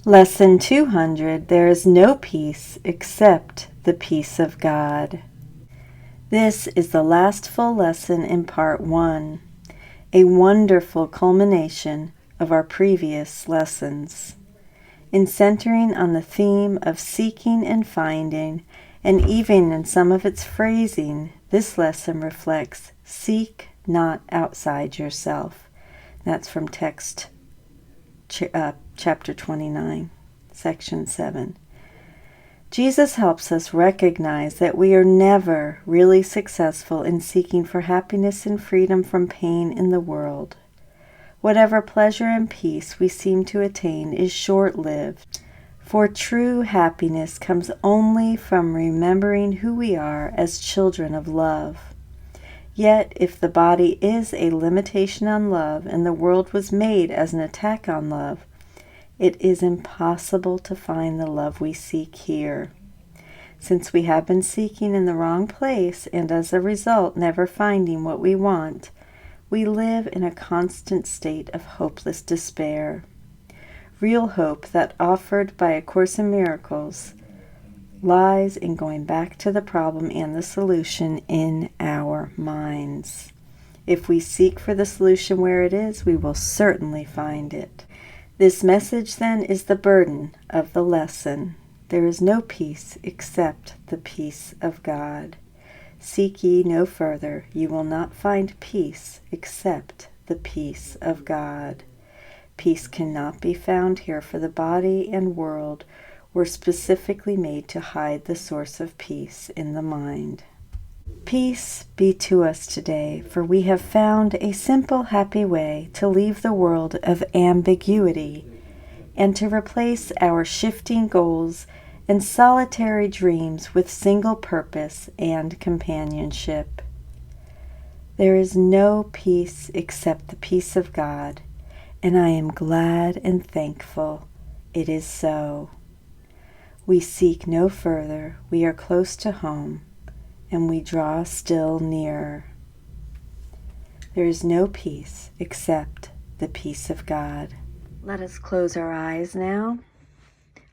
Lesson 200, There is no peace except the peace of God. This is the last full lesson in Part 1, a wonderful culmination of our previous lessons. In centering on the theme of seeking and finding, and even in some of its phrasing, this lesson reflects seek not outside yourself. That's from text chapter 29, section 7. Jesus helps us recognize that we are never really successful in seeking for happiness and freedom from pain in the world. Whatever pleasure and peace we seem to attain is short-lived, for true happiness comes only from remembering who we are as children of love. Yet, if the body is a limitation on love and the world was made as an attack on love, it is impossible to find the love we seek here. Since we have been seeking in the wrong place and as a result never finding what we want, we live in a constant state of hopeless despair. Real hope that offered by A Course in Miracles lies in going back to the problem and the solution in our minds. If we seek for the solution where it is, we will certainly find it. This message, then, is the burden of the lesson. There is no peace except the peace of God. Seek ye no further, you will not find peace except the peace of God. Peace cannot be found here, for the body and world were specifically made to hide the source of peace in the mind. Peace be to us today, for we have found a simple, happy way to leave the world of ambiguity and to replace our shifting goals and solitary dreams with single purpose and companionship. There is no peace except the peace of God, and I am glad and thankful it is so. We seek no further, we are close to home, and we draw still nearer. There is no peace except the peace of God. Let us close our eyes now.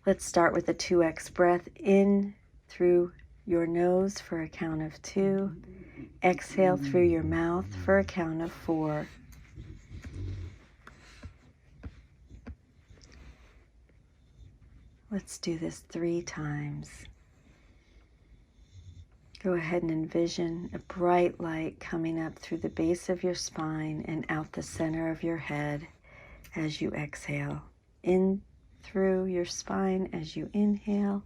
Let's start with a 2x breath in through your nose for a count of 2. Exhale through your mouth for a count of 4. Let's do this 3 times. Go ahead and envision a bright light coming up through the base of your spine and out the center of your head as you exhale. In through your spine as you inhale,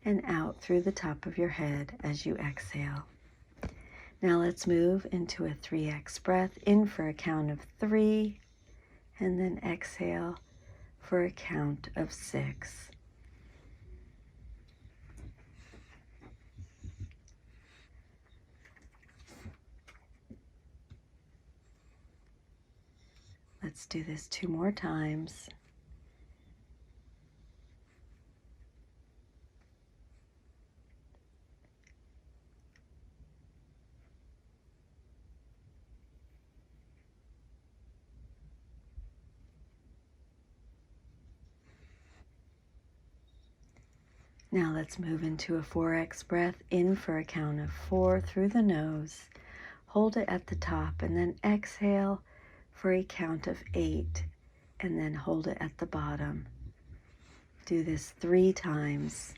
and out through the top of your head as you exhale. Now let's move into a 3x breath, in for a count of 3, and then exhale for a count of 6. Let's do this 2 more times. Now let's move into a 4x breath, in for a count of 4 through the nose. Hold it at the top and then exhale for a count of 8, and then hold it at the bottom. Do this 3 times.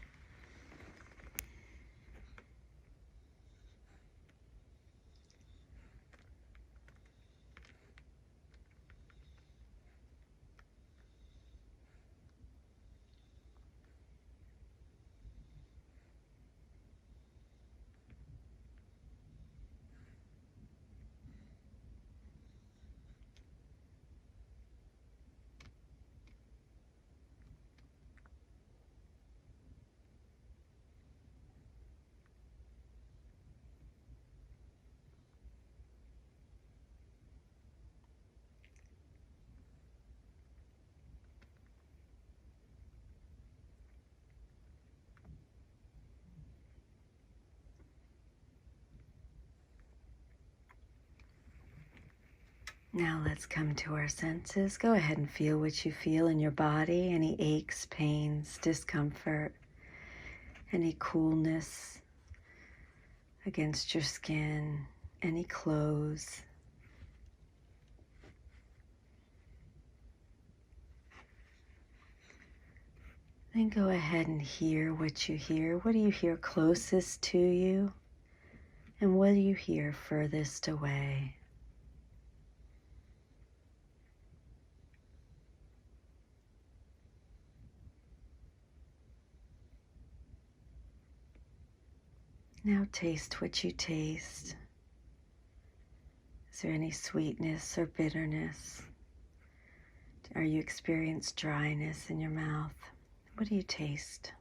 Now let's come to our senses. Go ahead and feel what you feel in your body. Any aches, pains, discomfort, any coolness against your skin, any clothes. Then go ahead and hear what you hear. What do you hear closest to you? And what do you hear furthest away? Now taste what you taste. Is there any sweetness or bitterness? Are you experiencing dryness in your mouth? What do you taste?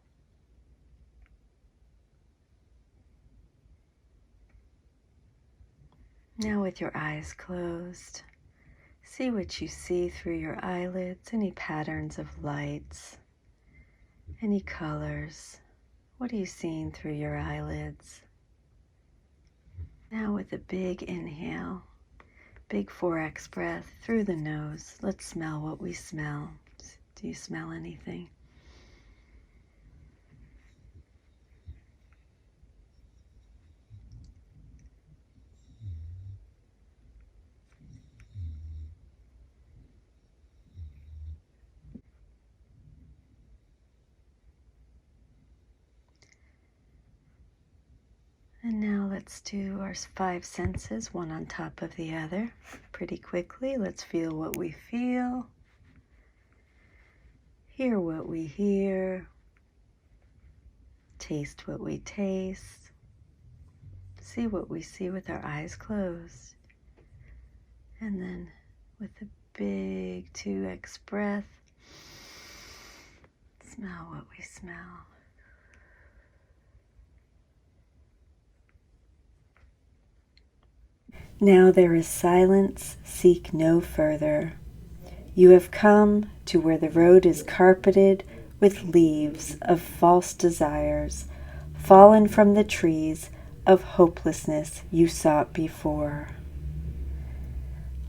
Now with your eyes closed, see what you see through your eyelids, any patterns of lights, any colors. What are you seeing through your eyelids? Now with a big inhale, big 4x breath through the nose, let's smell what we smell. Do you smell anything? And now let's do our 5 senses, one on top of the other, pretty quickly. Let's feel what we feel, hear what we hear, taste what we taste, see what we see with our eyes closed. And then with a big 2x breath, smell what we smell. Now there is silence, seek no further. You have come to where the road is carpeted with leaves of false desires, fallen from the trees of hopelessness you sought before.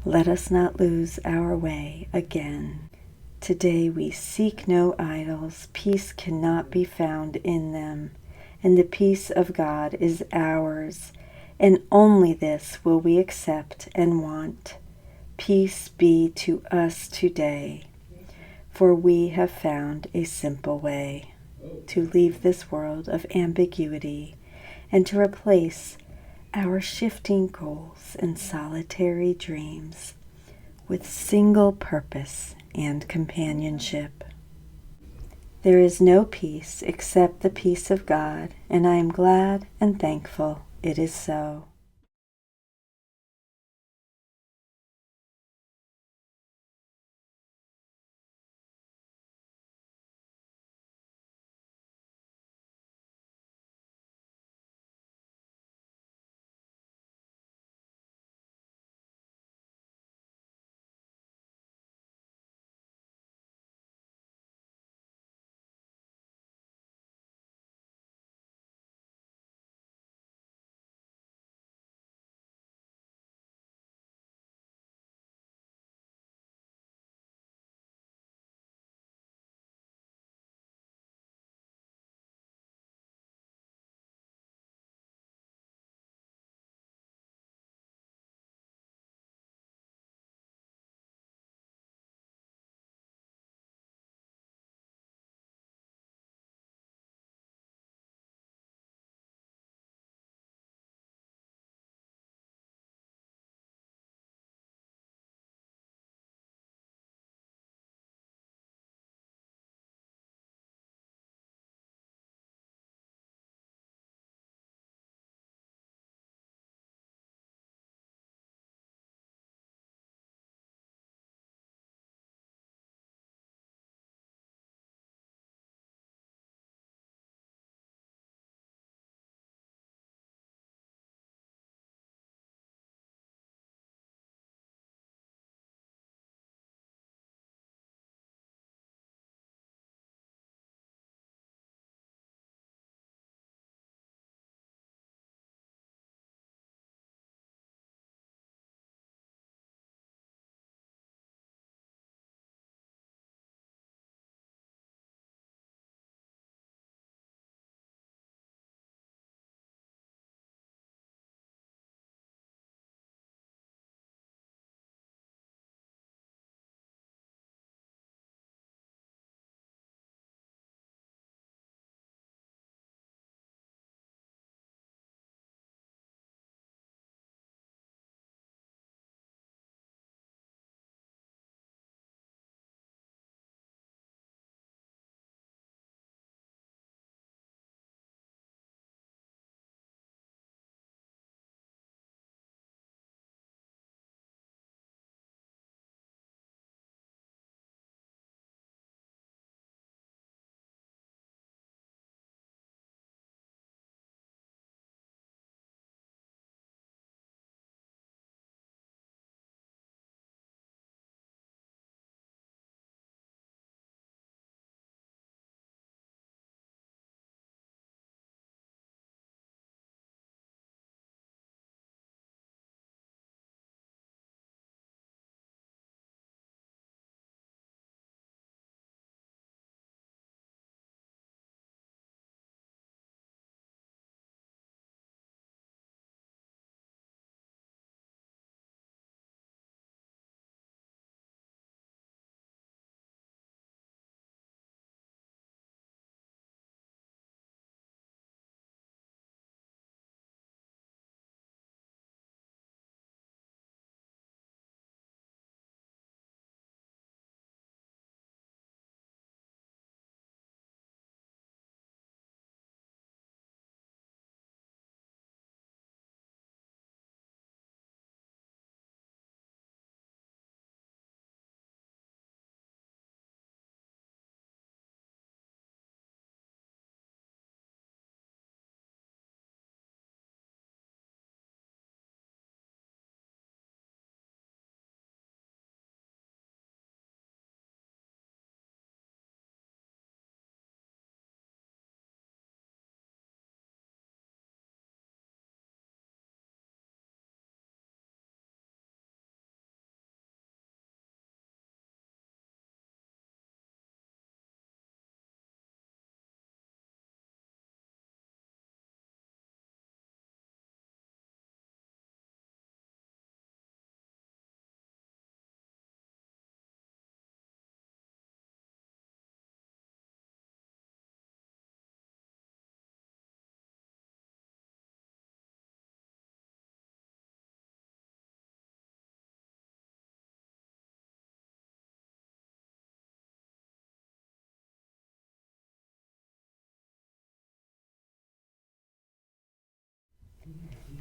Let us not lose our way again. Today we seek no idols, peace cannot be found in them, and the peace of God is ours, and only this will we accept and want. Peace be to us today, for we have found a simple way to leave this world of ambiguity and to replace our shifting goals and solitary dreams with single purpose and companionship. There is no peace except the peace of God, and I am glad and thankful it is so.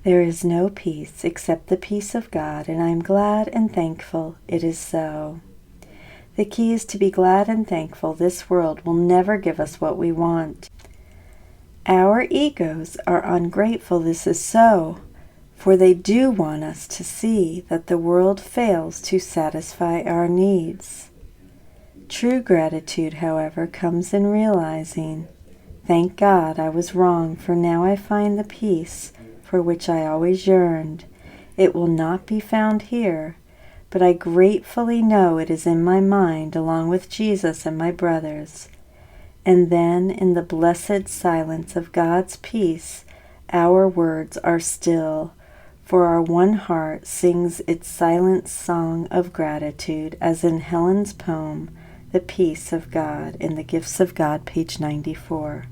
There is no peace except the peace of God, and I am glad and thankful it is so. The key is to be glad and thankful. This world will never give us what we want. Our egos are ungrateful. This is so, for they do want us to see that the world fails to satisfy our needs. True gratitude, however, comes in realizing, thank God I was wrong, for now I find the peace for which I always yearned. It will not be found here, but I gratefully know it is in my mind along with Jesus and my brothers. And then in the blessed silence of God's peace, our words are still, for our one heart sings its silent song of gratitude, as in Helen's poem, The Peace of God, in the Gifts of God, page 94.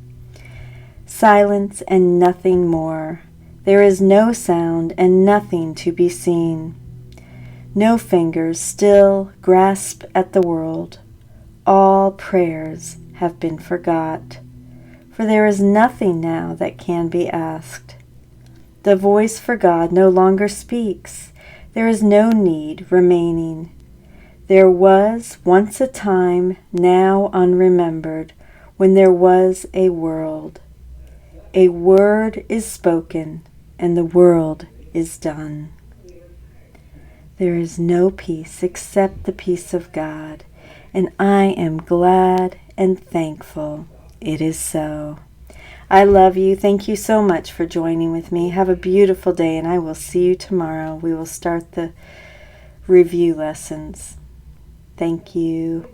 Silence and nothing more. There is no sound and nothing to be seen. No fingers still grasp at the world. All prayers have been forgot, for there is nothing now that can be asked. The voice for God no longer speaks. There is no need remaining. There was once a time, now unremembered, when there was a world. A word is spoken, and the world is done. There is no peace except the peace of God, and I am glad and thankful it is so. I love you. Thank you so much for joining with me. Have a beautiful day, and I will see you tomorrow. We will start the review lessons. Thank you.